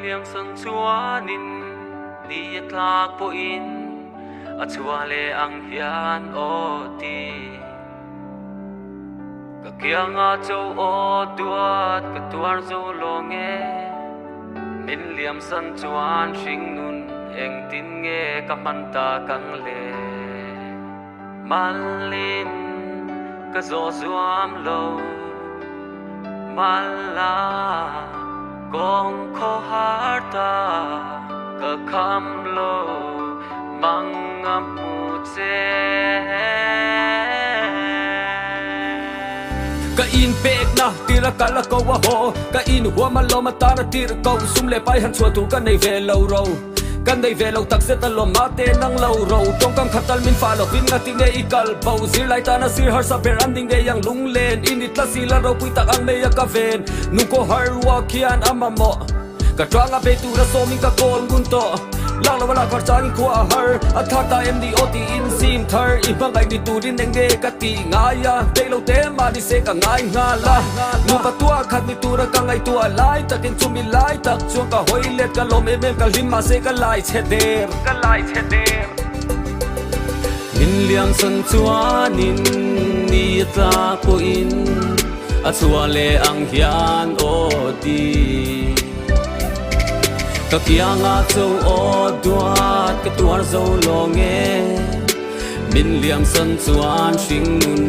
liam san chuanin ni tlak po in a chuale ang hian o ti ka kianga châu o duat ka tuar zo longe min liam san chuan hring nun eng tin nge ka man ta kang le malin ka zo zuam lo mala gong ko harta ka kham lo mangam mu che ka in pek na tira kala ko wa ho ka in wa malo mata na tir ko sum le pai han chua tu ka nei ve lo ro kan nei ve lo tak se ta lo mate nang lo ro tong kam khatal min fa lo pin na ti nei kal bau zir lai ta na sir har sa ber anding de yang lung len in it la si la ro pui tak ang me ya ka ven nu ko har wa kian amamo ka twanga be tu ra so min ka kol gun to lang la wala kar chang ko har athata md ot in sim thar ibang ai ni tu din nge ka ti ngaya te lo te ma ni se ka ngai nga la nu pa tua khat ni tu ra ka ngai tua lai takin chumi lai tak chuang ka hoi let ka lo me ka lim ma se ka lai che der min liam san chuanin ni ta ko in a chuale ang hian o ti ka kianga châu o duat ka tuar zo longe min liam san chuan hring nun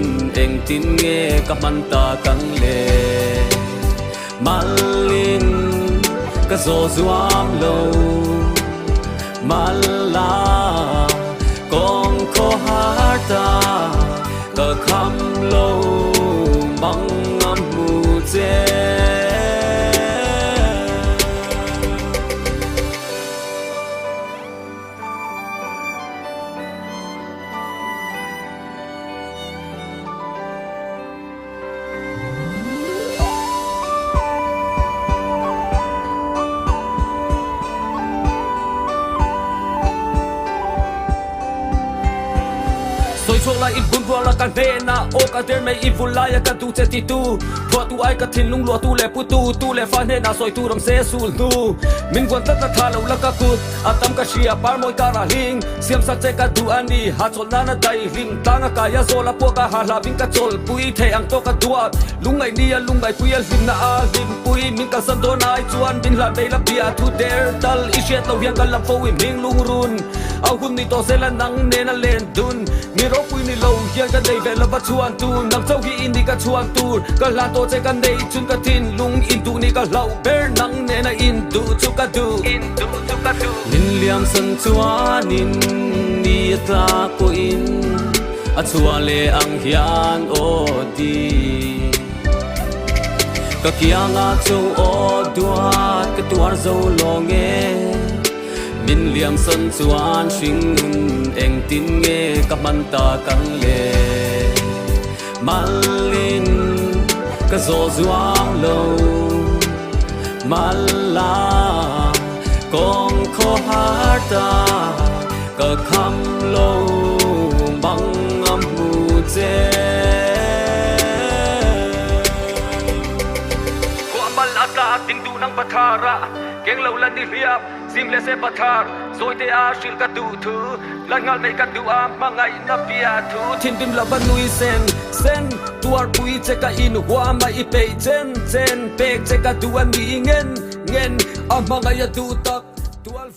eng tin nge ka man ta kang le malin ka zo zuam lo mala kong ko harta ka kham lo mangam mu che soi chuak lai in bun bua la kan de na o ka der mai in bul lai ka tu che ti tu phwa tu ai ka thin lung lo tu le pu tu le fa ne na soi tu ram se sul nu min gwan ta tha lo la ka kut atam ka shia par moi ka ra hing siam sa che ka du ani ha chol na na dai ring tanga ka ya zo la po ka ha la bin ka chol pui the ang to ka duat lungai ni ya lungai pui al lim na a lim pui min ka san do nai chuan bin la dei la bia tu der dal i shet lo hian ka lam fo wi ming lung run au hun ni to se la nang ne na len dun mi ro pui ni lo hian ka dei ve la ba chuan tu nam chau hi in ni ka chuan tu ka la to che kan dei chun ka tin lung in tu ni ka lau ber nang ne na in du chu ka du min liam san chuanin ni ta ko in a chuale ang hian o ti ka kianga châu o duat ka tuar zo longe min liam san chuan hring nun eng tin nge ka man ta kang le malin ka zo zuam lo mala kong ko harta ka kham lo bang am mu che ko amal ata ting du nang pathara keng lo lan ni riap sim le se pathar zoi te a shil ka du thu lan ngal mai ka du a mangai na pia thu thin dim la ban nui sen tuar pui che ka in wa mai i pe chen pek che ka du an ni ngen amanga ya du tak tual